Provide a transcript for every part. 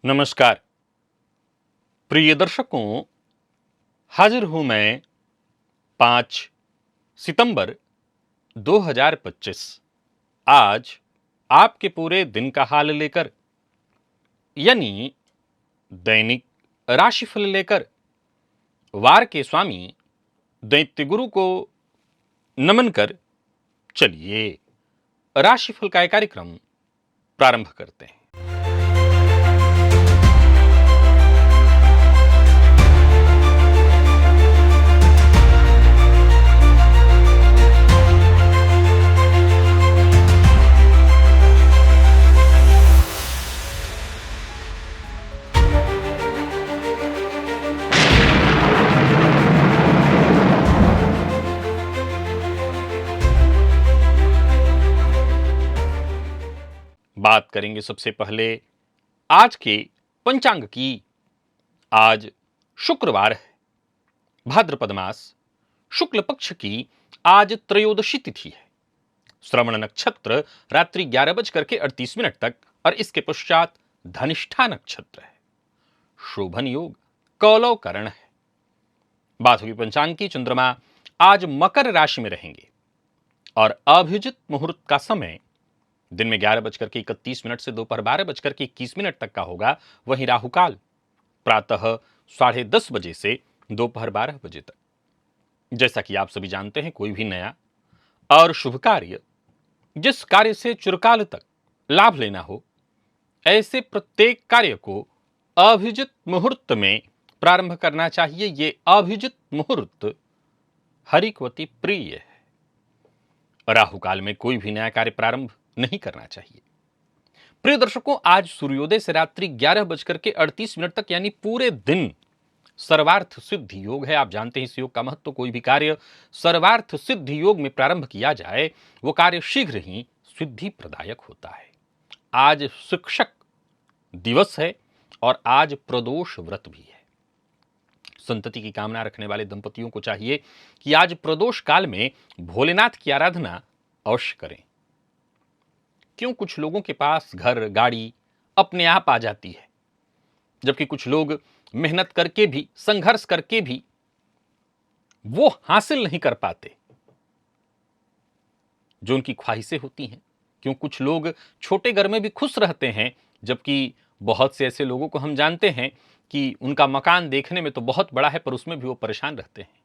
नमस्कार प्रिय दर्शकों, हाजिर हूं मैं 5 सितंबर 2025 आज आपके पूरे दिन का हाल लेकर, यानी दैनिक राशिफल लेकर वार के स्वामी दैत्य गुरु को नमन कर चलिए राशिफल का एक कार्यक्रम प्रारंभ करते हैं। बात करेंगे सबसे पहले आज के पंचांग की। आज शुक्रवार है, भाद्रपद मास शुक्ल पक्ष की आज त्रयोदशी तिथि है। श्रवण नक्षत्र रात्रि 11:38 तक और इसके पश्चात धनिष्ठा नक्षत्र है। शोभन योग कौलव करण है। बात हुई पंचांग की। चंद्रमा आज मकर राशि में रहेंगे और अभिजित मुहूर्त का समय दिन में 11:31 से दोपहर 12:21 तक का होगा। वहीं राहुकाल प्रातः 10:30 बजे से दोपहर 12 बजे तक। जैसा कि आप सभी जानते हैं, कोई भी नया और शुभ कार्य, जिस कार्य से चिरकाल तक लाभ लेना हो, ऐसे प्रत्येक कार्य को अभिजित मुहूर्त में प्रारंभ करना चाहिए। ये अभिजित मुहूर्त हरिकवती प्रिय है। राहुकाल में कोई भी नया कार्य प्रारंभ नहीं करना चाहिए। प्रिय दर्शकों, आज सूर्योदय से रात्रि 11:38 तक यानी पूरे दिन सर्वार्थ सिद्धि योग है। आप जानते हैं इस योग का महत्व। कोई भी कार्य सर्वार्थ सिद्धि योग में प्रारंभ किया जाए, वो कार्य शीघ्र ही सिद्धि प्रदायक होता है। आज शिक्षक दिवस है और आज प्रदोष व्रत भी है। संतति की कामना रखने वाले दंपतियों को चाहिए कि आज प्रदोष काल में भोलेनाथ की आराधना अवश्य करें। क्यों कुछ लोगों के पास घर गाड़ी अपने आप आ जाती है, जबकि कुछ लोग मेहनत करके भी, संघर्ष करके भी वो हासिल नहीं कर पाते जो उनकी ख्वाहिशें होती हैं। क्यों कुछ लोग छोटे घर में भी खुश रहते हैं, जबकि बहुत से ऐसे लोगों को हम जानते हैं कि उनका मकान देखने में तो बहुत बड़ा है पर उसमें भी वो परेशान रहते हैं।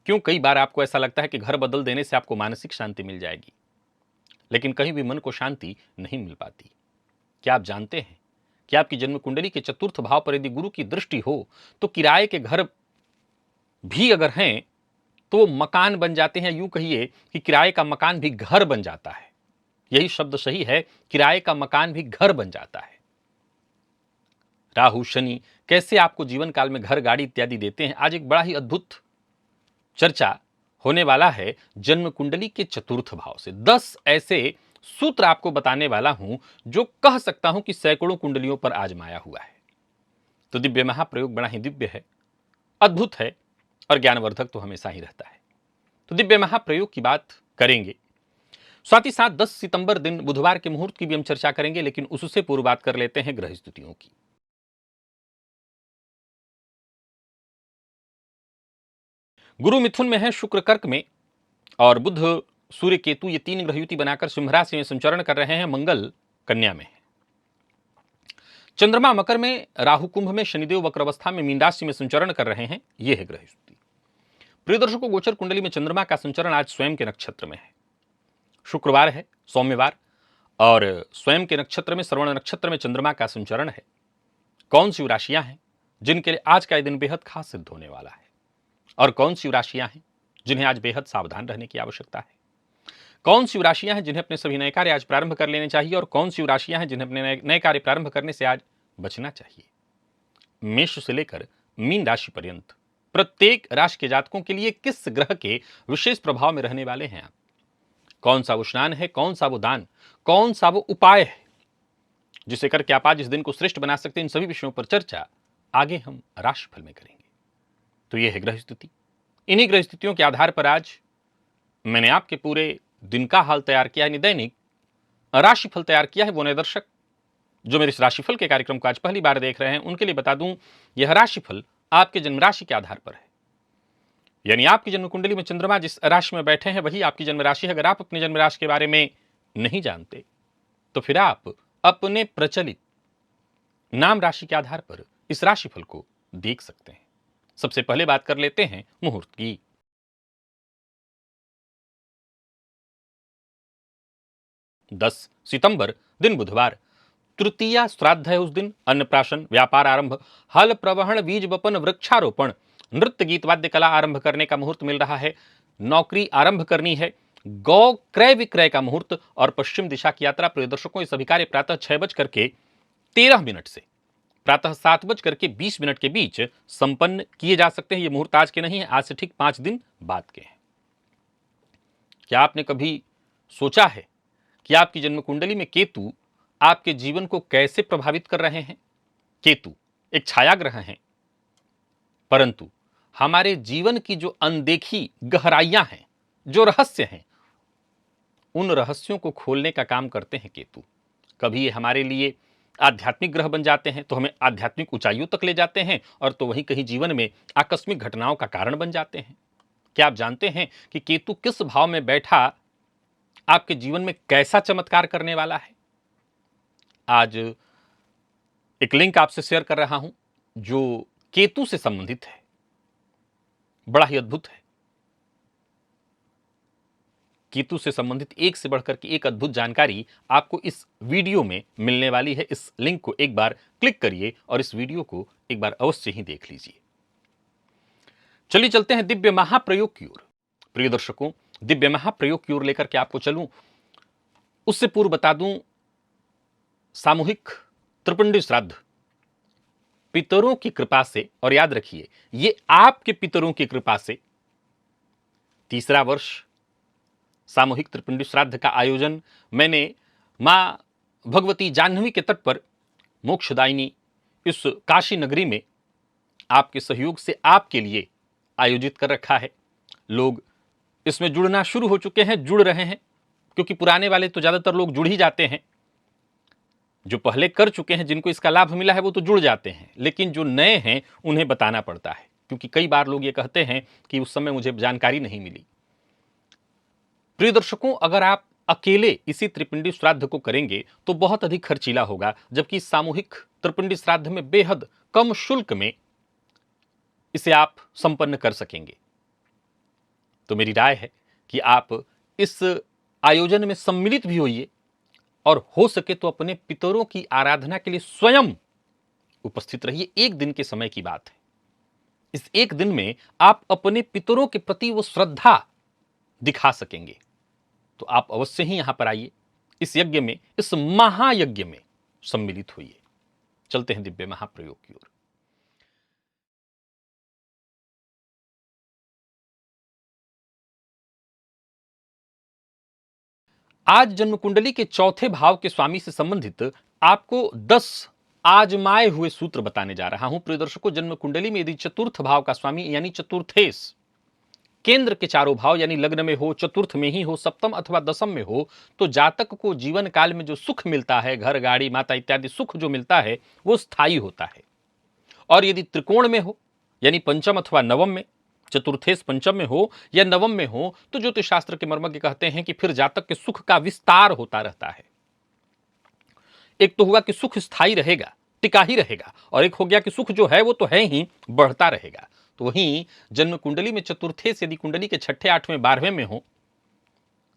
क्यों कई बार आपको ऐसा लगता है कि घर बदल देने से आपको मानसिक शांति मिल जाएगी, लेकिन कहीं भी मन को शांति नहीं मिल पाती। क्या आप जानते हैं कि आपकी जन्म कुंडली के चतुर्थ भाव पर यदि गुरु की दृष्टि हो तो किराए के घर भी अगर हैं तो वो मकान बन जाते हैं। यूं कहिए कि किराए का मकान भी घर बन जाता है। यही शब्द सही है, किराए का मकान भी घर बन जाता है। राहु शनि कैसे आपको जीवन काल में घर गाड़ी इत्यादि देते हैं, आज एक बड़ा ही अद्भुत चर्चा होने वाला है जन्म कुंडली के चतुर्थ भाव से। 10 ऐसे सूत्र आपको बताने वाला हूं जो कह सकता हूं कि सैकड़ों कुंडलियों पर आजमाया हुआ है। तो दिव्य महाप्रयोग बड़ा ही दिव्य है, अद्भुत है और ज्ञानवर्धक तो हमेशा ही रहता है। तो दिव्य महाप्रयोग की बात करेंगे, साथ ही साथ 10 सितंबर दिन बुधवार के मुहूर्त की भी हम चर्चा करेंगे, लेकिन उससे पूर्व बात कर लेते हैं ग्रह स्थितियों की। गुरु मिथुन में है, शुक्र कर्क में और बुध सूर्य केतु ये 3 ग्रह युति बनाकर सिंह राशि में संचरण कर रहे हैं। मंगल कन्या में है। चंद्रमा मकर में, राहु कुंभ में, शनिदेव वक्र अवस्था में मीन राशि में संचरण कर रहे हैं। यह है ग्रह स्थिति। प्रिय दर्शकों, गोचर कुंडली में चंद्रमा का संचरण आज स्वयं के नक्षत्र में है। शुक्रवार है, सौम्यवार, और स्वयं के नक्षत्र में, श्रवण नक्षत्र में चंद्रमा का संचरण है। कौन सी राशियां हैं जिनके लिए आज का दिन बेहद खास सिद्ध होने वाला है, और कौन सी राशियां हैं जिन्हें आज बेहद सावधान रहने की आवश्यकता है? कौन सी राशियां हैं जिन्हें अपने सभी नए कार्य आज प्रारंभ कर लेने चाहिए, और कौन सी राशियां हैं जिन्हें अपने नए कार्य प्रारंभ करने से आज बचना चाहिए? मेष से लेकर मीन राशि पर्यंत प्रत्येक राशि के जातकों के लिए किस ग्रह के विशेष प्रभाव में रहने वाले हैं आप? कौन सा वो स्नान है, कौन सा वो दान, कौन सा वो उपाय है जिसे करके आप आज इस दिन को श्रेष्ठ बना सकते हैं? इन सभी विषयों पर चर्चा आगे हम राशिफल में करेंगे। तो यह है ग्रह स्थिति। इन्हीं ग्रह स्थितियों के आधार पर आज मैंने आपके पूरे दिन का हाल तैयार किया है, दैनिक राशिफल तैयार किया है। वो नए दर्शक जो मेरे इस राशिफल के कार्यक्रम को आज पहली बार देख रहे हैं उनके लिए बता दूं, यह राशिफल आपके जन्म राशि के आधार पर है। यानी आपकी जन्म कुंडली में चंद्रमा जिस राशि में बैठे हैं वही आपकी जन्म राशि है। अगर आप अपने जन्म राशि के बारे में नहीं जानते तो फिर आप अपने प्रचलित नाम राशि के आधार पर इस राशिफल को देख सकते हैं। सबसे पहले बात कर लेते हैं मुहूर्त की। 10 सितंबर दिन बुधवार, तृतीया श्राद्ध है। उस दिन अन्नप्राशन, व्यापार आरंभ, हल प्रवहन, बीज बपन, वृक्षारोपण, नृत्य गीत वाद्य कला आरंभ करने का मुहूर्त मिल रहा है। नौकरी आरंभ करनी है। गौ क्रय विक्रय का मुहूर्त और पश्चिम दिशा की यात्रा। प्रिय दर्शकों, ये सभी कार्य प्रातः 6:13 से प्रातः 7:20 के बीच संपन्न किए जा सकते हैं। ये मुहूर्त आज के नहीं है, आज से ठीक 5 दिन बाद के हैं। क्या आपने कभी सोचा है कि आपकी जन्म कुंडली में केतु आपके जीवन को कैसे प्रभावित कर रहे हैं? केतु एक छाया ग्रह हैं, परंतु हमारे जीवन की जो अनदेखी गहराइयां हैं, जो रहस्य हैं, उन रहस्यों को खोलने का काम करते हैं केतु। कभी ये हमारे लिए आध्यात्मिक ग्रह बन जाते हैं तो हमें आध्यात्मिक ऊंचाइयों तक ले जाते हैं, और तो वहीं कहीं जीवन में आकस्मिक घटनाओं का कारण बन जाते हैं। क्या आप जानते हैं कि केतु किस भाव में बैठा आपके जीवन में कैसा चमत्कार करने वाला है? आज एक लिंक आपसे शेयर कर रहा हूं जो केतु से संबंधित है, बड़ा ही अद्भुत है। केतु से संबंधित एक से बढ़कर के एक अद्भुत जानकारी आपको इस वीडियो में मिलने वाली है। इस लिंक को एक बार क्लिक करिए और इस वीडियो को एक बार अवश्य ही देख लीजिए। चलिए चलते हैं दिव्य महाप्रयोग की ओर। प्रिय दर्शकों, दिव्य महाप्रयोग की ओर लेकर के आपको चलूं, उससे पूर्व बता दूं, सामूहिक त्रिपिंडी श्राद्ध पितरों की कृपा से, और याद रखिए ये आपके पितरों की कृपा से, तीसरा वर्ष सामूहिक त्रिपिंडी श्राद्ध का आयोजन मैंने मां भगवती जाह्नवी के तट पर मोक्षदायिनी इस काशी नगरी में आपके सहयोग से आपके लिए आयोजित कर रखा है। लोग इसमें जुड़ना शुरू हो चुके हैं, जुड़ रहे हैं, क्योंकि पुराने वाले तो ज्यादातर लोग जुड़ ही जाते हैं। जो पहले कर चुके हैं, जिनको इसका लाभ मिला है, वो तो जुड़ जाते हैं, लेकिन जो नए हैं उन्हें बताना पड़ता है, क्योंकि कई बार लोग ये कहते हैं कि उस समय मुझे जानकारी नहीं मिली। प्रिय दर्शकों, अगर आप अकेले इसी त्रिपिंडी श्राद्ध को करेंगे तो बहुत अधिक खर्चीला होगा, जबकि सामूहिक त्रिपिंडी श्राद्ध में बेहद कम शुल्क में इसे आप संपन्न कर सकेंगे। तो मेरी राय है कि आप इस आयोजन में सम्मिलित भी होइए, और हो सके तो अपने पितरों की आराधना के लिए स्वयं उपस्थित रहिए। एक दिन के समय की बात है। इस एक दिन में आप अपने पितरों के प्रति वो श्रद्धा दिखा सकेंगे। तो आप अवश्य ही यहां पर आइए, इस यज्ञ में, इस महायज्ञ में सम्मिलित होइए। चलते हैं दिव्य महाप्रयोग की ओर। आज जन्म कुंडली के चौथे भाव के स्वामी से संबंधित आपको 10 आजमाए हुए सूत्र बताने जा रहा हूं। प्रिय दर्शकों, जन्म कुंडली में यदि चतुर्थ भाव का स्वामी यानी चतुर्थेश केंद्र के चारों भाव यानी लग्न में हो, चतुर्थ में ही हो, सप्तम अथवा दसम में हो, तो जातक को जीवन काल में जो सुख मिलता है, घर गाड़ी माता इत्यादि सुख जो मिलता है, वो स्थायी होता है। और यदि त्रिकोण में हो यानी पंचम अथवा नवम में, चतुर्थेश पंचम में हो या नवम में हो, तो ज्योतिष शास्त्र के मर्मज्ञ कहते हैं कि फिर जातक के सुख का विस्तार होता रहता है। एक तो हुआ कि सुख स्थायी रहेगा, टिका ही रहेगा, और एक हो गया कि सुख जो है वो तो है ही, बढ़ता रहेगा। तो वहीं जन्म कुंडली में चतुर्थेश यदि कुंडली के छठे, आठवें, 12वें में हो,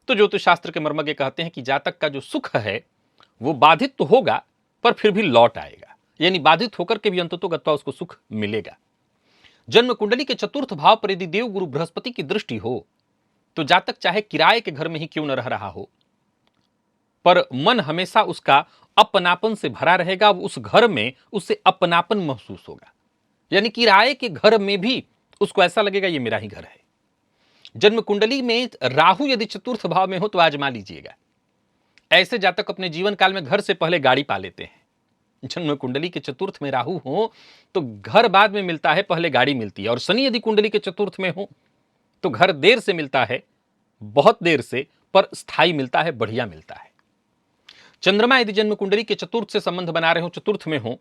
तो ज्योतिष शास्त्र के मर्मज्ञ कहते हैं कि जातक का जो सुख है वो बाधित तो होगा, पर फिर भी लौट आएगा, यानी बाधित होकर के भी अंततोगत्वा उसको सुख मिलेगा। जन्म कुंडली के चतुर्थ भाव पर यदि देव गुरु बृहस्पति की दृष्टि हो, तो जातक चाहे किराए के घर में ही क्यों न रह रहा हो, पर मन हमेशा उसका अपनापन से भरा रहेगा। उस घर में उसे अपनापन महसूस होगा, यानी किराए के घर में भी उसको ऐसा लगेगा ये मेरा ही घर है। जन्म कुंडली में राहु यदि चतुर्थ भाव में हो तो आजमा लीजिएगा। ऐसे जातक अपने जीवन काल में घर से पहले गाड़ी पा लेते हैं। जन्म कुंडली के चतुर्थ में राहु हो तो घर बाद में मिलता है, पहले गाड़ी मिलती है। और शनि यदि कुंडली के चतुर्थ में हो तो घर देर से मिलता है, बहुत देर से, पर स्थायी मिलता है, बढ़िया मिलता है। चंद्रमा यदि जन्म कुंडली के चतुर्थ से संबंध बना रहे हो, चतुर्थ में हो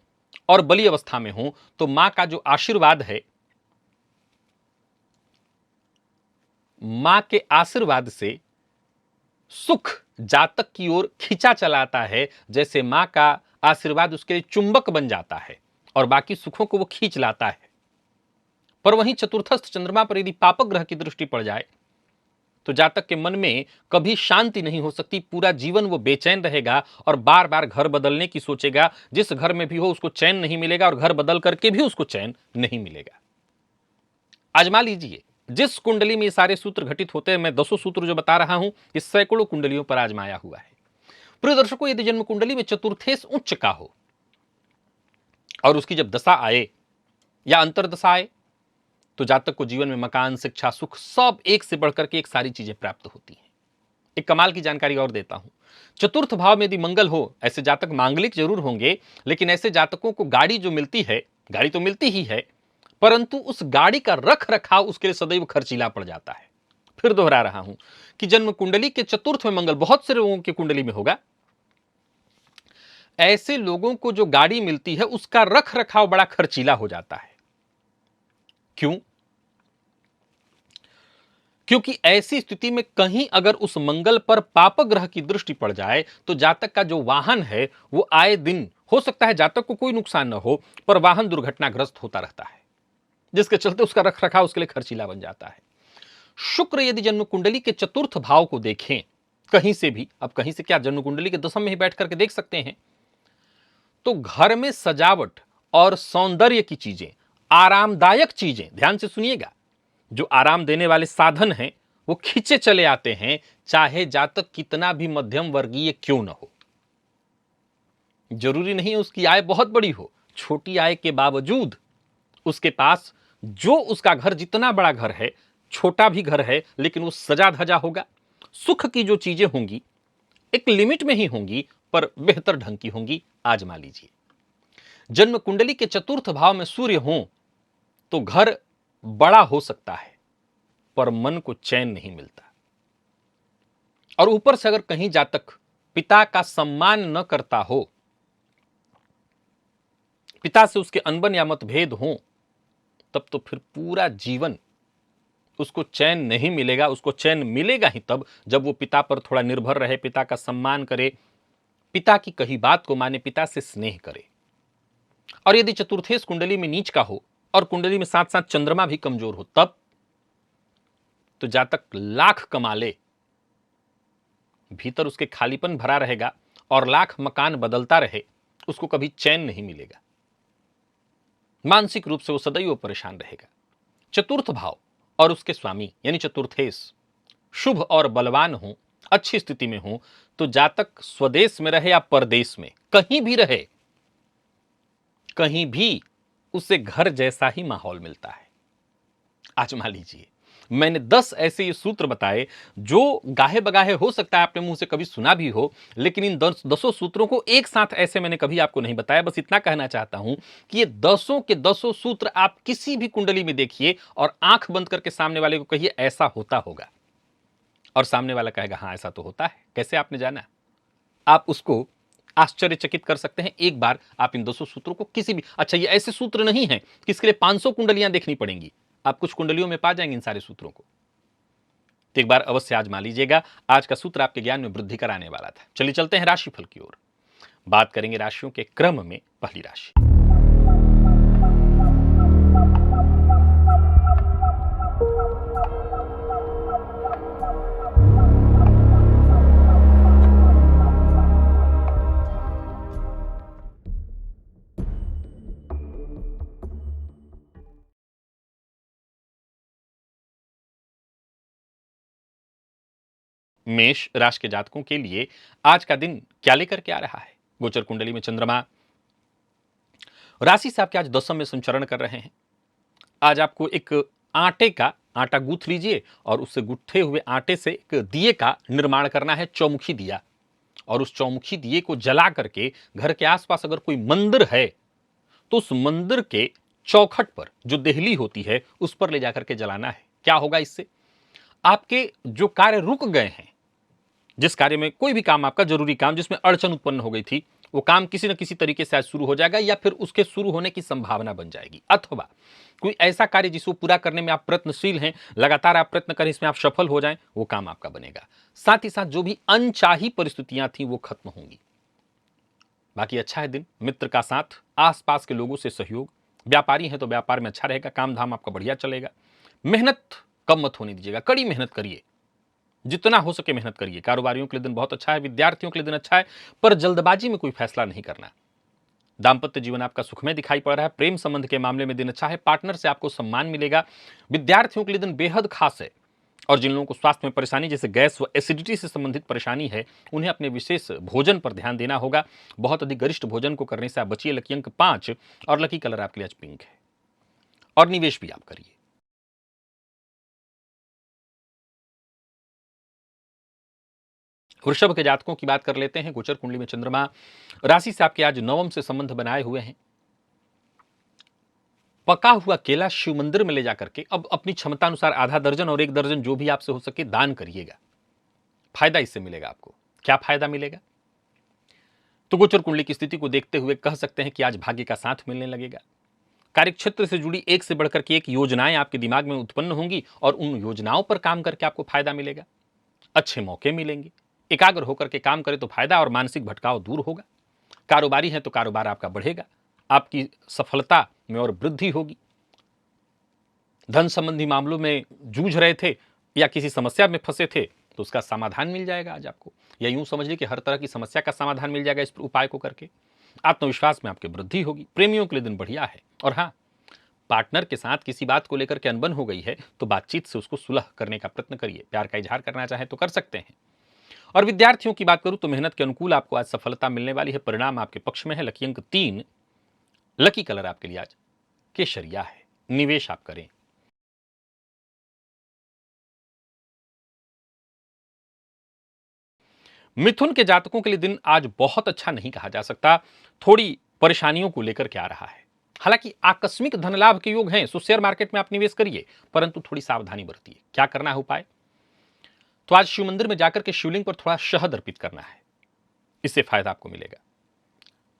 और बली अवस्था में हो, तो मां का जो आशीर्वाद है, मां के आशीर्वाद से सुख जातक की ओर खींचा चलाता है, जैसे मां का आशीर्वाद उसके लिए चुंबक बन जाता है और बाकी सुखों को वो खींच लाता है। पर वहीं चतुर्थस्थ चंद्रमा पर यदि पापक ग्रह की दृष्टि पड़ जाए तो जातक के मन में कभी शांति नहीं हो सकती, पूरा जीवन वो बेचैन रहेगा और बार बार घर बदलने की सोचेगा। जिस घर में भी हो उसको चैन नहीं मिलेगा और घर बदल करके भी उसको चैन नहीं मिलेगा। आजमा लीजिए, जिस कुंडली में ये सारे सूत्र घटित होते हैं, मैं 10 सूत्र जो बता रहा हूं, इस सैकड़ों कुंडलियों पर आजमाया हुआ है। प्रिय दर्शकों, यदि जन्म कुंडली में चतुर्थेश उच्च का हो और उसकी जब दशा आए या अंतरदशा आए तो जातक को जीवन में मकान, शिक्षा, सुख सब एक से बढ़कर के एक सारी चीजें प्राप्त होती हैं। एक कमाल की जानकारी और देता हूं, चतुर्थ भाव में यदि मंगल हो, ऐसे जातक मांगलिक जरूर होंगे, लेकिन ऐसे जातकों को गाड़ी जो मिलती है, गाड़ी तो मिलती ही है, परंतु उस गाड़ी का रख रखाव उसके लिए सदैव खर्चीला पड़ जाता है। फिर दोहरा रहा हूं कि जन्म कुंडली के चतुर्थ में मंगल बहुत से लोगों की कुंडली में होगा, ऐसे लोगों को जो गाड़ी मिलती है उसका रख रखाव बड़ा खर्चीला हो जाता है। क्यों? क्योंकि ऐसी स्थिति में कहीं अगर उस मंगल पर पाप ग्रह की दृष्टि पड़ जाए तो जातक का जो वाहन है वो आए दिन, हो सकता है जातक को कोई नुकसान न हो, पर वाहन दुर्घटनाग्रस्त होता रहता है, जिसके चलते उसका रख रखाव उसके लिए खर्चीला बन जाता है। शुक्र यदि जन्म कुंडली के चतुर्थ भाव को देखें कहीं से भी, अब कहीं से क्या, जन्म कुंडली के दशम में ही बैठ करके देख सकते हैं, तो घर में सजावट और सौंदर्य की चीजें, आरामदायक चीजें, ध्यान से सुनिएगा, जो आराम देने वाले साधन हैं वो खींचे चले आते हैं, चाहे जातक कितना भी मध्यम वर्गीय क्यों न हो। जरूरी नहीं उसकी आय बहुत बड़ी हो, छोटी आय के बावजूद उसके पास जो उसका घर जितना बड़ा घर है, छोटा भी घर है, लेकिन वो सजा धजा होगा। सुख की जो चीजें होंगी एक लिमिट में ही होंगी, पर बेहतर ढंग की होंगी। आजमा लीजिए। जन्म कुंडली के चतुर्थ भाव में सूर्य हो तो घर बड़ा हो सकता है, पर मन को चैन नहीं मिलता। और ऊपर से अगर कहीं जातक पिता का सम्मान न करता हो, पिता से उसके अनबन या मतभेद हो, तब तो फिर पूरा जीवन उसको चैन नहीं मिलेगा। उसको चैन मिलेगा ही तब जब वो पिता पर थोड़ा निर्भर रहे, पिता का सम्मान करे, पिता की कही बात को माने, पिता से स्नेह करे। और यदि चतुर्थेश कुंडली में नीच का हो और कुंडली में साथ साथ चंद्रमा भी कमजोर हो, तब तो जातक लाख कमा ले, भीतर उसके खालीपन भरा रहेगा और लाख मकान बदलता रहे, उसको कभी चैन नहीं मिलेगा। मानसिक रूप से वो सदैव परेशान रहेगा। चतुर्थ भाव और उसके स्वामी यानी चतुर्थेश शुभ और बलवान हो, अच्छी स्थिति में हो, तो जातक स्वदेश में रहे या परदेश में कहीं भी रहे, कहीं भी उसे घर जैसा ही माहौल मिलता है। आजमा लीजिए। मैंने 10 ऐसे ये सूत्र बताए जो गाहे बगाहे हो सकता है आपने मुंह से कभी सुना भी हो, लेकिन इन 10 सूत्रों को एक साथ ऐसे मैंने कभी आपको नहीं बताया। बस इतना कहना चाहता हूं कि ये 10 के 10 सूत्र आप किसी भी कुंडली में देखिए और आंख बंद करके सामने वाले को कहिए ऐसा होता होगा, और सामने वाला कहेगा हाँ ऐसा तो होता है। कैसे आपने जाना? आप उसको आश्चर्यचकित कर सकते हैं। एक बार आप इन 200 सूत्रों को किसी भी, अच्छा ये ऐसे सूत्र नहीं है कि इसके लिए 500 कुंडलियां देखनी पड़ेंगी, आप कुछ कुंडलियों में पा जाएंगे इन सारे सूत्रों को। तो एक बार अवश्य आजमा लीजिएगा। आज का सूत्र आपके ज्ञान में वृद्धि कराने वाला था। चलिए चलते हैं राशिफल की ओर। बात करेंगे राशियों के क्रम में। पहली राशि मेष राशि के जातकों के लिए आज का दिन क्या लेकर के आ रहा है? गोचर कुंडली में चंद्रमा राशि से आपके आज दशम में संचरण कर रहे हैं। आज आपको एक आटे का आटा गूंथ लीजिए और उससे गुत्थे हुए आटे से एक दिए का निर्माण करना है, चौमुखी दिया, और उस चौमुखी दिए को जला करके घर के आसपास अगर कोई मंदिर है तो उस मंदिर के चौखट पर जो देहली होती है उस पर ले जाकर के जलाना है। क्या होगा इससे? आपके जो कार्य रुक गए हैं जिस कार्य में कोई भी काम आपका जरूरी काम जिसमें अड़चन उत्पन्न हो गई थी, वो काम किसी न किसी तरीके से आज शुरू हो जाएगा या फिर उसके शुरू होने की संभावना बन जाएगी। अथवा कोई ऐसा कार्य जिसको पूरा करने में आप प्रयत्नशील हैं, लगातार आप प्रयत्न करें, इसमें आप सफल हो जाएं, वो काम आपका बनेगा। साथ ही साथ जो भी अनचाही परिस्थितियां थी वो खत्म होंगी। बाकी अच्छा है दिन, मित्र का साथ, आसपास के लोगों से सहयोग। व्यापारी हैं तो व्यापार में अच्छा रहेगा, काम धाम आपका बढ़िया चलेगा। मेहनत कम मत होने दीजिएगा, कड़ी मेहनत करिए, जितना हो सके मेहनत करिए। कारोबारियों के लिए दिन बहुत अच्छा है, विद्यार्थियों के लिए दिन अच्छा है, पर जल्दबाजी में कोई फैसला नहीं करना। दांपत्य जीवन आपका सुखमय दिखाई पड़ रहा है। प्रेम संबंध के मामले में दिन अच्छा है, पार्टनर से आपको सम्मान मिलेगा। विद्यार्थियों के लिए दिन बेहद खास है। और जिन लोगों को स्वास्थ्य में परेशानी जैसे गैस व एसिडिटी से संबंधित परेशानी है, उन्हें अपने विशेष भोजन पर ध्यान देना होगा। बहुत अधिक गरिष्ठ भोजन को करने से आप बचिए। लकी अंक 5 और लकी कलर आपके लिए आज पिंक है। और निवेश भी आप करिए। वृषभ के जातकों की बात कर लेते हैं। गोचर कुंडली में चंद्रमा राशि से आपके आज नवम से संबंध बनाए हुए हैं। पका हुआ केला शिव मंदिर में ले जाकर के अब अपनी क्षमता अनुसार आधा दर्जन और 1 दर्जन जो भी आपसे हो सके दान करिएगा। फायदा इससे मिलेगा आपको। क्या फायदा मिलेगा? तो गोचर कुंडली की स्थिति को देखते हुए कह सकते हैं कि आज भाग्य का साथ मिलने लगेगा। कार्यक्षेत्र से जुड़ी एक से बढ़कर के एक योजनाएं आपके दिमाग में उत्पन्न होंगी और उन योजनाओं पर काम करके आपको फायदा मिलेगा। अच्छे मौके मिलेंगे। एकाग्र होकर के काम करें तो फायदा और मानसिक भटकाव दूर होगा। कारोबारी है तो कारोबार आपका बढ़ेगा, आपकी सफलता में और वृद्धि होगी। धन संबंधी मामलों में जूझ रहे थे या किसी समस्या में फंसे थे तो उसका समाधान मिल जाएगा आज आपको। या यूं समझिए कि हर तरह की समस्या का समाधान मिल जाएगा इस उपाय को करके। आत्मविश्वास में आपकी वृद्धि होगी। प्रेमियों के लिए दिन बढ़िया है। और हाँ, पार्टनर के साथ किसी बात को लेकर के अनबन हो गई है तो बातचीत से उसको सुलह करने का प्रयत्न करिए। प्यार का इजहार करना चाहे तो कर सकते हैं। और विद्यार्थियों की बात करूं तो मेहनत के अनुकूल आपको आज सफलता मिलने वाली है। परिणाम आपके पक्ष में है। लकी अंक 3, लकी कलर आपके लिए आज केसरिया है। निवेश आप करें। मिथुन के जातकों के लिए दिन आज बहुत अच्छा नहीं कहा जा सकता। थोड़ी परेशानियों को लेकर के आ रहा है। हालांकि आकस्मिक धन लाभ के योग हैं, सो शेयर मार्केट में आप निवेश करिए, परंतु थोड़ी सावधानी बरतिए। क्या करना है उपाय? तो आज शिव मंदिर में जाकर के शिवलिंग पर थोड़ा शहद अर्पित करना है। इससे फायदा आपको मिलेगा।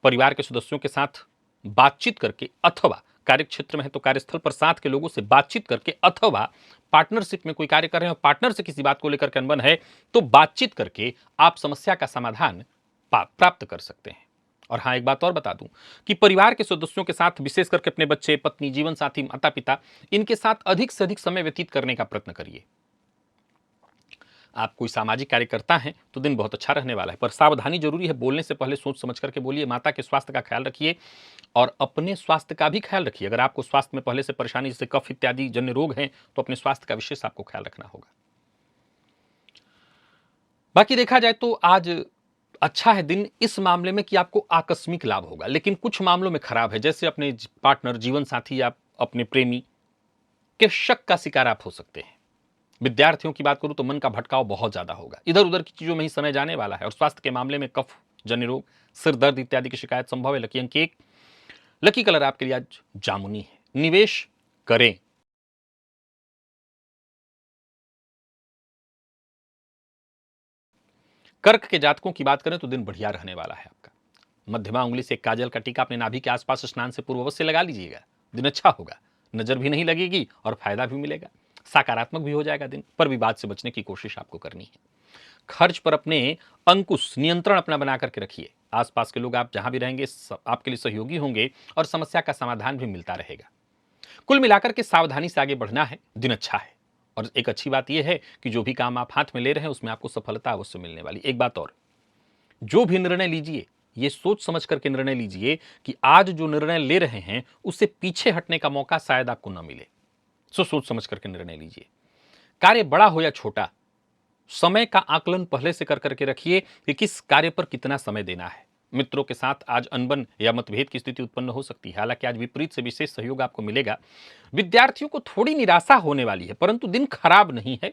परिवार के सदस्यों के साथ बातचीत करके अथवा कार्यक्षेत्र में है तो कार्यस्थल पर साथ के लोगों से बातचीत करके अथवा पार्टनरशिप में कोई कार्य कर रहे हैं और पार्टनर से किसी बात को लेकर के अनबन है तो बातचीत करके आप समस्या का समाधान प्राप्त कर सकते हैं। और हाँ, एक बात और बता दूं कि परिवार के सदस्यों के साथ, विशेष करके अपने बच्चे, पत्नी, जीवन साथी, माता पिता, इनके साथ अधिक से अधिक समय व्यतीत करने का प्रयत्न करिए। आप कोई सामाजिक कार्य करता हैं तो दिन बहुत अच्छा रहने वाला है, पर सावधानी जरूरी है। बोलने से पहले सोच समझ करके बोलिए। माता के स्वास्थ्य का ख्याल रखिए और अपने स्वास्थ्य का भी ख्याल रखिए। अगर आपको स्वास्थ्य में पहले से परेशानी जैसे कफ इत्यादि जन्य रोग हैं तो अपने स्वास्थ्य का विशेष आपको ख्याल रखना होगा। बाकी देखा जाए तो आज अच्छा है दिन इस मामले में कि आपको आकस्मिक लाभ होगा, लेकिन कुछ मामलों में खराब है, जैसे अपने पार्टनर, जीवन साथी या अपने प्रेमी के शक का शिकार आप हो सकते हैं। विद्यार्थियों की बात करूं तो मन का भटकाव बहुत ज्यादा होगा। इधर उधर की चीजों में ही समय जाने वाला है। और स्वास्थ्य के मामले में कफ जन्य रोग, सिर दर्द इत्यादि की शिकायत संभव है। लकी अंक 1, लकी कलर आपके लिए आज जामुनी है। निवेश करें। कर्क के जातकों की बात करें तो दिन बढ़िया रहने वाला है आपका। मध्यमा उंगली से एक काजल का टीका अपने नाभि के आसपास स्नान से पूर्व अवश्य लगा लीजिएगा। दिन अच्छा होगा, नजर भी नहीं लगेगी और फायदा भी मिलेगा। सकारात्मक भी हो जाएगा दिन, पर विवाद से बचने की कोशिश आपको करनी है। खर्च पर अपने अंकुश, नियंत्रण अपना बना करके रखिए। आसपास के लोग, आप जहां भी रहेंगे, आपके लिए सहयोगी होंगे और समस्या का समाधान भी मिलता रहेगा। कुल मिलाकर के सावधानी से आगे बढ़ना है। दिन अच्छा है। और एक अच्छी बात यह है कि जो भी काम आप हाथ में ले रहे हैं उसमें आपको सफलता अवश्य मिलने वाली। एक बात और, जो भी निर्णय लीजिए ये सोच समझ करके निर्णय लीजिए कि आज जो निर्णय ले रहे हैं उससे पीछे हटने का मौका शायद आपको न मिले। सो सोच समझ करके निर्णय लीजिए। कार्य बड़ा हो या छोटा, समय का आकलन पहले से कर करके रखिए कि किस कार्य पर कितना समय देना है। मित्रों के साथ आज अनबन या मतभेद की स्थिति उत्पन्न हो सकती है, हालांकि आज विपरीत से विशेष सहयोग आपको मिलेगा। विद्यार्थियों को थोड़ी निराशा होने वाली है, परंतु दिन खराब नहीं है,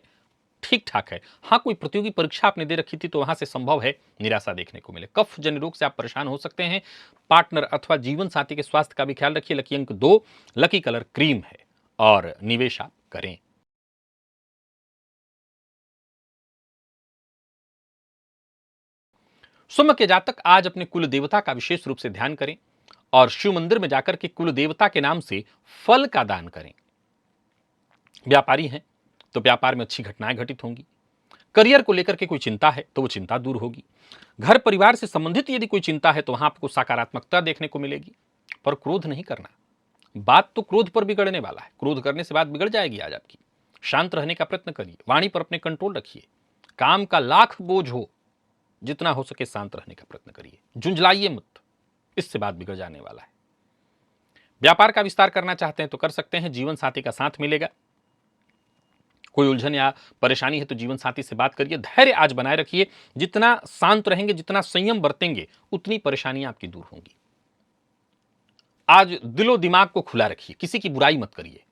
ठीक ठाक है। हाँ, कोई प्रतियोगी परीक्षा आपने दे रखी थी तो वहां से संभव है निराशा देखने को मिले। कफ जन्य रोग से आप परेशान हो सकते हैं। पार्टनर अथवा जीवन साथी के स्वास्थ्य का भी ख्याल रखिए। लकी अंक 2, लकी कलर क्रीम है और निवेश आप करें। सुम्म के जातक आज अपने कुल देवता का विशेष रूप से ध्यान करें और शिव मंदिर में जाकर के कुल देवता के नाम से फल का दान करें। व्यापारी हैं तो व्यापार में अच्छी घटनाएं घटित होंगी। करियर को लेकर के कोई चिंता है तो वो चिंता दूर होगी। घर परिवार से संबंधित यदि कोई चिंता है तो वहां आपको सकारात्मकता देखने को मिलेगी। पर क्रोध नहीं करना, बात तो क्रोध पर बिगड़ने वाला है। क्रोध करने से बात बिगड़ जाएगी आज आपकी। शांत रहने का प्रयत्न करिए, वाणी पर अपने कंट्रोल रखिए। काम का लाख बोझ हो, जितना हो सके शांत रहने का प्रयत्न करिए, झुंझलाइए मत, इससे बात बिगड़ जाने वाला है। व्यापार का विस्तार करना चाहते हैं तो कर सकते हैं, जीवन साथी का साथ मिलेगा। कोई उलझन या परेशानी है तो जीवन साथी से बात करिए। धैर्य आज बनाए रखिए, जितना शांत रहेंगे, जितना संयम बरतेंगे, उतनी परेशानियां आपकी दूर होंगी। आज दिलो दिमाग को खुला रखिए, किसी की बुराई मत करिए,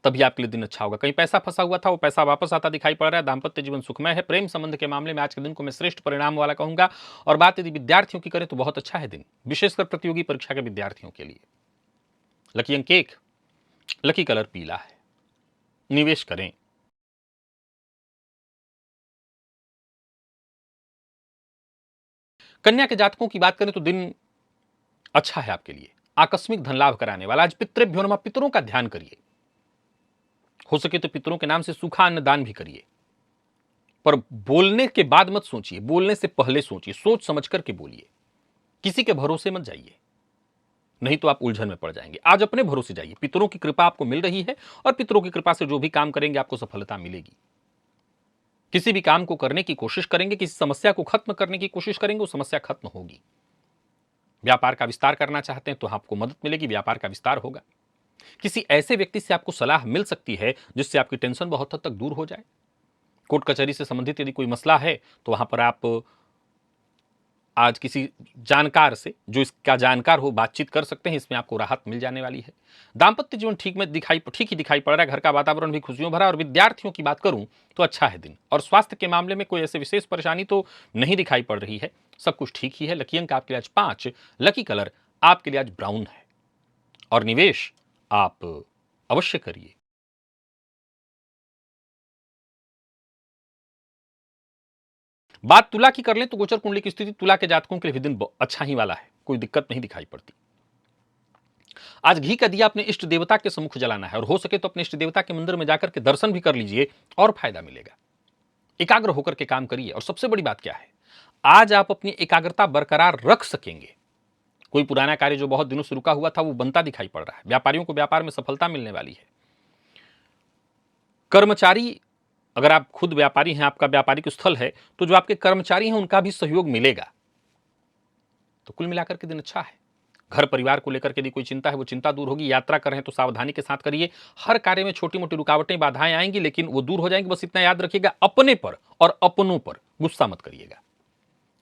तभी आपके लिए दिन अच्छा होगा। कहीं पैसा फंसा हुआ था, वो पैसा वापस आता दिखाई पड़ रहा है। दांपत्य जीवन सुखमय है। प्रेम संबंध के मामले में आज के दिन को मैं श्रेष्ठ परिणाम वाला कहूंगा। और बात यदि विद्यार्थियों की करें तो बहुत अच्छा है दिन, विशेषकर प्रतियोगी परीक्षा के विद्यार्थियों के लिए। लकी अंक 1, लकी कलर पीला है। निवेश करें। कन्या के जातकों की बात करें तो दिन अच्छा है आपके लिए, आकस्मिक धन लाभ कराने वाला। आज पितृभ्यो नमः, पितरों का ध्यान करिए। हो सके तो पितरों के नाम से सूखा अन्न दान भी करिए। पर बोलने के बाद मत सोचिए, बोलने से पहले सोचिए, सोच समझ करके बोलिए। किसी के भरोसे मत जाइए, नहीं तो आप उलझन में पड़ जाएंगे। आज अपने भरोसे जाइए, पितरों की कृपा आपको मिल रही है और पितरों की कृपा से जो भी काम करेंगे आपको सफलता मिलेगी। किसी भी काम को करने की कोशिश करेंगे, किसी समस्या को खत्म करने की कोशिश करेंगे, वो समस्या खत्म होगी। व्यापार का विस्तार करना चाहते हैं तो आपको मदद मिलेगी, व्यापार का विस्तार होगा। किसी ऐसे व्यक्ति से आपको सलाह मिल सकती है जिससे आपकी टेंशन बहुत हद तक दूर हो जाए। कोर्ट कचहरी से संबंधित यदि कोई मसला है तो वहां पर आप आज किसी जानकार से, जो इसका जानकार हो, बातचीत कर सकते हैं। इसमें आपको राहत मिल जाने वाली है। दांपत्य जीवन ठीक ही दिखाई पड़ रहा है। घर का वातावरण भी खुशियों भरा। और विद्यार्थियों की बात करूं तो अच्छा है दिन। और स्वास्थ्य के मामले में कोई ऐसे विशेष परेशानी तो नहीं दिखाई पड़ रही है, सब कुछ ठीक ही है। लकी अंक आपके लिए आज 5, लकी कलर आपके लिए आज ब्राउन है। और निवेश आप अवश्य करिए। बात तुला की कर लें तो गोचर कुंडली की स्थिति तुला के जातकों के लिए भी दिन अच्छा ही वाला है, कोई दिक्कत नहीं दिखाई पड़ती। आज घी का दिया अपने इष्ट देवता के सम्मुख जलाना है और हो सके तो अपने इष्ट देवता के मंदिर में जाकर के दर्शन भी कर लीजिए और फायदा मिलेगा। एकाग्र होकर के काम करिए। और सबसे बड़ी बात क्या है, आज आप अपनी एकाग्रता बरकरार रख सकेंगे। कोई पुराना कार्य जो बहुत दिनों से रुका हुआ था वो बनता दिखाई पड़ रहा है। व्यापारियों को व्यापार में सफलता मिलने वाली है। कर्मचारी, अगर आप खुद व्यापारी हैं, आपका व्यापारिक स्थल है, तो जो आपके कर्मचारी हैं उनका भी सहयोग मिलेगा। तो कुल मिलाकर के दिन अच्छा है। घर परिवार को लेकर के यदि कोई चिंता है वो चिंता दूर होगी। यात्रा कर रहे हैं तो सावधानी के साथ करिए। हर कार्य में छोटी मोटी रुकावटें बाधाएं आएंगी लेकिन वो दूर हो जाएंगी। बस इतना याद रखिएगा, अपने पर और अपनों पर गुस्सा मत करिएगा।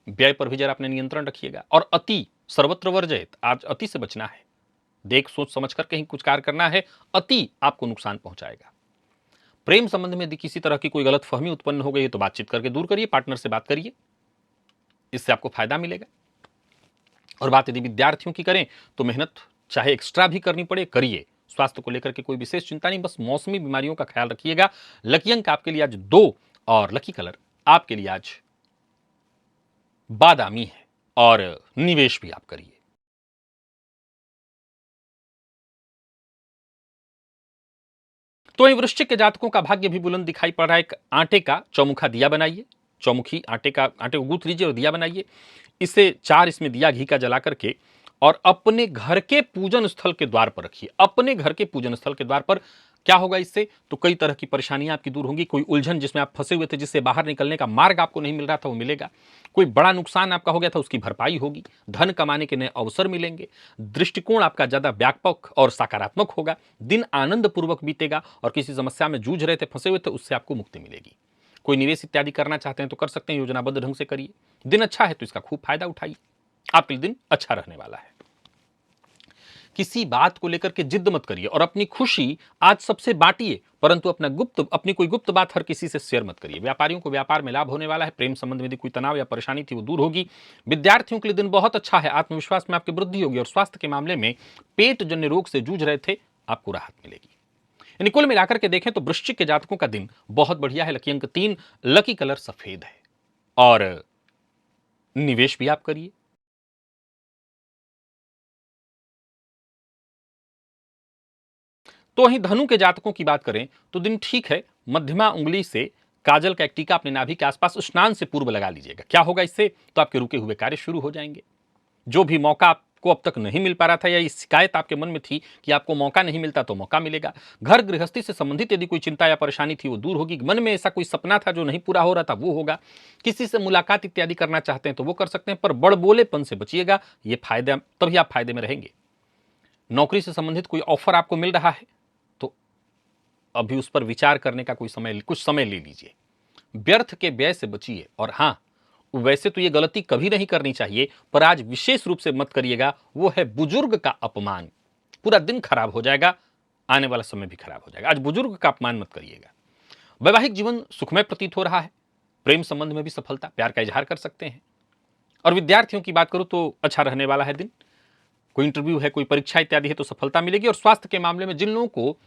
व्यय पर भी जरा अपने नियंत्रण रखिएगा। और अति सर्वत्र वर्जयत, आज अति से बचना है। देख सोच समझ कर कहीं कुछ कार्य करना है, अति आपको नुकसान पहुंचाएगा। प्रेम संबंध में यदि किसी तरह की कोई गलत फहमी उत्पन्न हो गई है तो बातचीत करके दूर करिए, पार्टनर से बात करिए, इससे आपको फायदा मिलेगा। और बात यदि विद्यार्थियों की करें तो मेहनत चाहे एक्स्ट्रा भी करनी पड़े, करिए। स्वास्थ्य को लेकर के कोई विशेष चिंता नहीं, बस मौसमी बीमारियों का ख्याल रखिएगा। लकी अंक आपके लिए आज 2 और लकी कलर आपके लिए आज बादामी है। और निवेश भी आप करिए। तो वहीं वृश्चिक के जातकों का भाग्य भी बुलंद दिखाई पड़ रहा है। एक आटे का चौमुखा दिया बनाइए, चौमुखी आटे को गूंथ लीजिए और दिया बनाइए। इसे 4 इसमें दिया घी का जला करके और अपने घर के पूजन स्थल के द्वार पर रखिए। अपने घर के पूजन स्थल के द्वार पर क्या होगा इससे, तो कई तरह की परेशानियां आपकी दूर होंगी। कोई उलझन जिसमें आप फंसे हुए थे, जिससे बाहर निकलने का मार्ग आपको नहीं मिल रहा था, वो मिलेगा। कोई बड़ा नुकसान आपका हो गया था, उसकी भरपाई होगी। धन कमाने के नए अवसर मिलेंगे। दृष्टिकोण आपका ज्यादा व्यापक और सकारात्मक होगा। दिन आनंद पूर्वक बीतेगा। और किसी समस्या में जूझ रहे थे, फंसे हुए थे, उससे आपको मुक्ति मिलेगी। कोई निवेश इत्यादि करना चाहते हैं तो कर सकते हैं, योजनाबद्ध ढंग से करिए। दिन अच्छा है तो इसका खूब फायदा उठाइए। आपके लिए दिन अच्छा रहने वाला है। किसी बात को लेकर के जिद मत करिए और अपनी खुशी आज सबसे बांटिए, परंतु अपनी कोई गुप्त बात हर किसी से शेयर मत करिए। व्यापारियों को व्यापार में लाभ होने वाला है। प्रेम संबंध में यदि कोई तनाव या परेशानी थी वो दूर होगी। विद्यार्थियों के लिए दिन बहुत अच्छा है। आत्मविश्वास में आपकी वृद्धि होगी। और स्वास्थ्य के मामले में पेट जन्य रोग से जूझ रहे थे, आपको राहत मिलेगी। यानी कुल मिलाकर के देखें तो वृश्चिक के जातकों का दिन बहुत बढ़िया है। लकी अंक 3, लकी कलर सफेद है। और निवेश भी आप करिए। तो वहीं धनु के जातकों की बात करें तो दिन ठीक है, मध्यमा उंगली से काजल का एक टीका अपने नाभि के आसपास स्नान से पूर्व लगा लीजिएगा। क्या होगा इससे? तो आपके रुके हुए कार्य शुरू हो जाएंगे। जो भी मौका आपको अब तक नहीं मिल पा रहा था या ये शिकायत आपके मन में थी कि आपको मौका नहीं मिलता, तो मौका मिलेगा। घर गृहस्थी से संबंधित यदि कोई चिंता या परेशानी थी वो दूर होगी। मन में ऐसा कोई सपना था जो नहीं पूरा हो रहा था वो होगा। किसी से मुलाकात इत्यादि करना चाहते हैं तो वो कर सकते हैं, पर बड़बोलेपन से बचिएगा। ये फायदा, तभी आप फायदे में रहेंगे। नौकरी से संबंधित कोई ऑफर आपको मिल रहा है तो अभी उस पर विचार करने का कुछ समय ले लीजिए। व्यर्थ के व्यय से बचिए। और हां, वैसे तो ये गलती कभी नहीं करनी चाहिए, पर आज विशेष रूप से मत करिएगा, वो है बुजुर्ग का अपमान। पूरा दिन खराब हो जाएगा, आने वाला समय भी खराब हो जाएगा। आज बुजुर्ग का अपमान मत करिएगा। वैवाहिक जीवन सुखमय प्रतीत हो रहा है। प्रेम संबंध में भी सफलता, प्यार का इजहार कर सकते हैं। और विद्यार्थियों की बात करूं तो अच्छा रहने वाला है दिन। कोई इंटरव्यू है, कोई परीक्षा इत्यादि है तो सफलता मिलेगी। और स्वास्थ्य के मामले में जिन लोगों को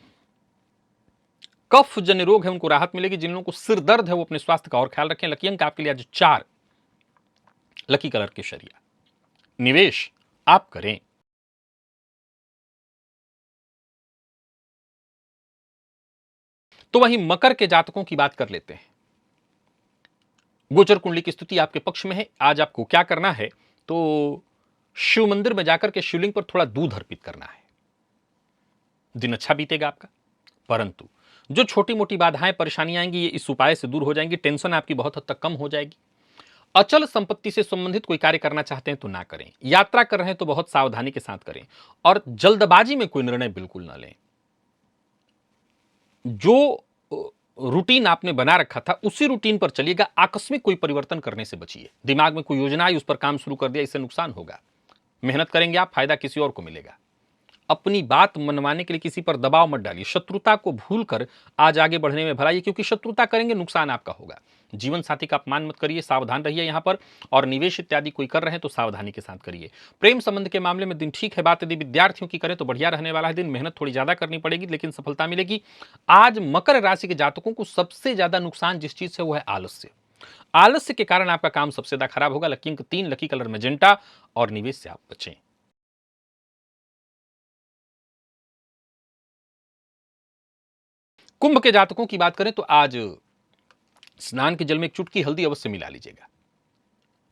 कफ जन्य रोग है उनको राहत मिलेगी। जिन लोगों को सिर दर्द है वो अपने स्वास्थ्य का और ख्याल रखें। लकी अंक आपके लिए आज 4, लकी कलर केसरिया। निवेश आप करें। तो वहीं मकर के जातकों की बात कर लेते हैं। गोचर कुंडली की स्थिति आपके पक्ष में है। आज आपको क्या करना है तो शिव मंदिर में जाकर के शिवलिंग पर थोड़ा दूध अर्पित करना है। दिन अच्छा बीतेगा आपका। परंतु जो छोटी मोटी बाधाएं परेशानियां आएंगी ये इस उपाय से दूर हो जाएंगी। टेंशन आपकी बहुत हद तक कम हो जाएगी। अचल संपत्ति से संबंधित कोई कार्य करना चाहते हैं तो ना करें। यात्रा कर रहे हैं तो बहुत सावधानी के साथ करें। और जल्दबाजी में कोई निर्णय बिल्कुल ना लें। जो रूटीन आपने बना रखा था उसी रूटीन पर चलिएगा। आकस्मिक कोई परिवर्तन करने से बचिए। दिमाग में कोई योजना आई, उस पर काम शुरू कर दिया, इससे नुकसान होगा। मेहनत करेंगे आप, फायदा किसी और को मिलेगा। अपनी बात मनवाने के लिए किसी पर दबाव मत डालिए। शत्रुता को भूलकर आज आगे बढ़ने में भलाई, क्योंकि शत्रुता करेंगे नुकसान आपका होगा। जीवन साथी का अपमान मत करिए, सावधान रहिए यहां पर। और निवेश इत्यादि कोई कर रहे हैं तो सावधानी के साथ करिए। प्रेम संबंध के मामले में दिन ठीक है। बात यदि विद्यार्थियों की करें तो बढ़िया रहने वाला है दिन। मेहनत थोड़ी ज्यादा करनी पड़ेगी लेकिन सफलता मिलेगी। आज मकर राशि के जातकों को सबसे ज्यादा नुकसान जिस चीज से वो है आलस्य। आलस्य के कारण आपका काम सबसे ज्यादा खराब होगा। लकी अंक 3, लकी कलर मैजेंटा। और निवेश से आप बचें। कुंभ के जातकों की बात करें तो आज स्नान के जल में एक चुटकी हल्दी अवश्य मिला लीजिएगा।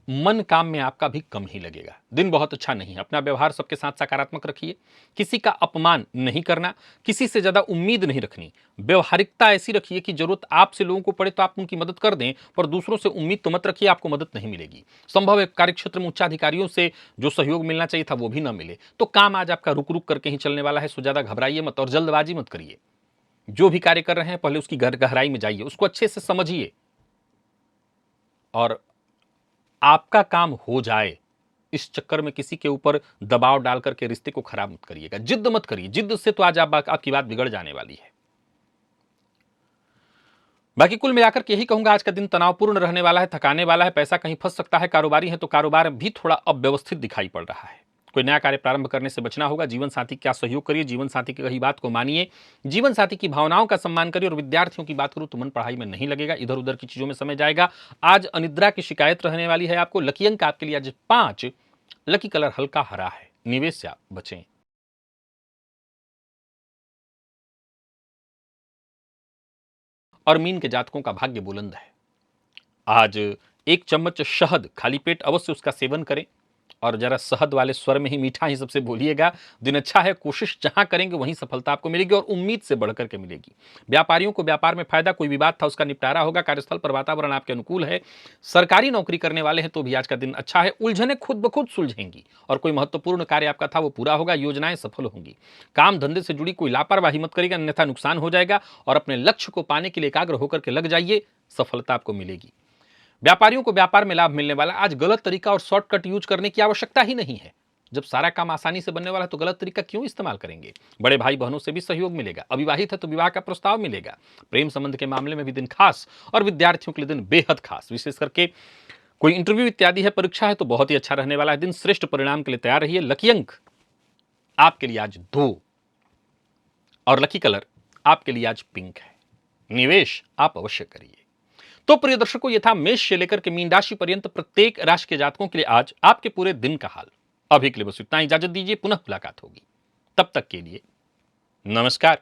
मन काम में आपका भी कम ही लगेगा। दिन बहुत अच्छा नहीं है। अपना व्यवहार सबके साथ सकारात्मक रखिए। किसी का अपमान नहीं करना, किसी से ज्यादा उम्मीद नहीं रखनी। व्यवहारिकता ऐसी रखिए कि जरूरत आपसे लोगों को पड़े तो आप उनकी मदद कर दें, पर दूसरों से उम्मीद तो मत रखिए, आपको मदद नहीं मिलेगी। संभव है कार्यक्षेत्र में उच्चाधिकारियों से जो सहयोग मिलना चाहिए था वो भी न मिले, तो काम आज आपका रुक रुक करके ही चलने वाला है। सो ज्यादा घबराइए मत और जल्दबाजी मत करिए। जो भी कार्य कर रहे हैं पहले उसकी गहराई में जाइए, उसको अच्छे से समझिए। और आपका काम हो जाए इस चक्कर में किसी के ऊपर दबाव डाल करके रिश्ते को खराब मत करिएगा। जिद मत करिए, जिद से तो आज आपकी बात बिगड़ जाने वाली है। बाकी कुल मिलाकर के यही कहूंगा, आज का दिन तनावपूर्ण रहने वाला है, थकाने वाला है। पैसा कहीं फंस सकता है। कारोबारी है तो कारोबार भी थोड़ा अव्यवस्थित दिखाई पड़ रहा है। कोई नया कार्य प्रारंभ करने से बचना होगा। जीवन साथी का सहयोग करिए, जीवन साथी की कही बात को मानिए, जीवन साथी की भावनाओं का सम्मान करिए। और विद्यार्थियों की बात करूं तो मन पढ़ाई में नहीं लगेगा, इधर उधर की चीजों में समय जाएगा। आज अनिद्रा की शिकायत रहने वाली है आपको। लकी अंक आपके लिए आज 5, लकी कलर हल्का हरा है। निवेश से आप बचें। और मीन के जातकों का भाग्य बुलंद है। आज 1 चम्मच शहद खाली पेट अवश्य उसका सेवन करें। और जरा शहद वाले स्वर में ही, मीठा ही सबसे बोलिएगा। दिन अच्छा है। कोशिश जहां करेंगे वहीं सफलता आपको मिलेगी और उम्मीद से बढ़कर के मिलेगी। व्यापारियों को व्यापार में फायदा, कोई विवाद था उसका निपटारा होगा। कार्यस्थल पर वातावरण आपके अनुकूल है। सरकारी नौकरी करने वाले हैं तो भी आज का दिन अच्छा है। उलझने खुद ब खुद सुलझेंगी और कोई महत्वपूर्ण कार्य आपका था वो पूरा होगा। योजनाएं सफल होंगी। काम धंधे से जुड़ी कोई लापरवाही मत करिएगा, अन्यथा नुकसान हो जाएगा। और अपने लक्ष्य को पाने के लिए एकाग्र होकर के लग जाइए, सफलता आपको मिलेगी। व्यापारियों को व्यापार में लाभ मिलने वाला। आज गलत तरीका और शॉर्टकट यूज करने की आवश्यकता ही नहीं है। जब सारा काम आसानी से बनने वाला है तो गलत तरीका क्यों इस्तेमाल करेंगे। बड़े भाई बहनों से भी सहयोग मिलेगा। अविवाहित है तो विवाह का प्रस्ताव मिलेगा। प्रेम संबंध के मामले में भी दिन खास और विद्यार्थियों के लिए दिन बेहद खास। विशेष करके कोई इंटरव्यू इत्यादि है, परीक्षा है तो बहुत ही अच्छा रहने वाला है दिन। श्रेष्ठ परिणाम के लिए तैयार रहिए। लकी अंक आपके लिए आज 2 और लकी कलर आपके लिए आज पिंक है। निवेश आप अवश्य करिए। तो प्रिय दर्शकों, ये था मेष से लेकर के मीन राशि पर्यंत प्रत्येक राशि के जातकों के लिए आज आपके पूरे दिन का हाल। अभी के लिए बस इतना ही, इजाजत दीजिए, पुनः मुलाकात होगी। तब तक के लिए नमस्कार।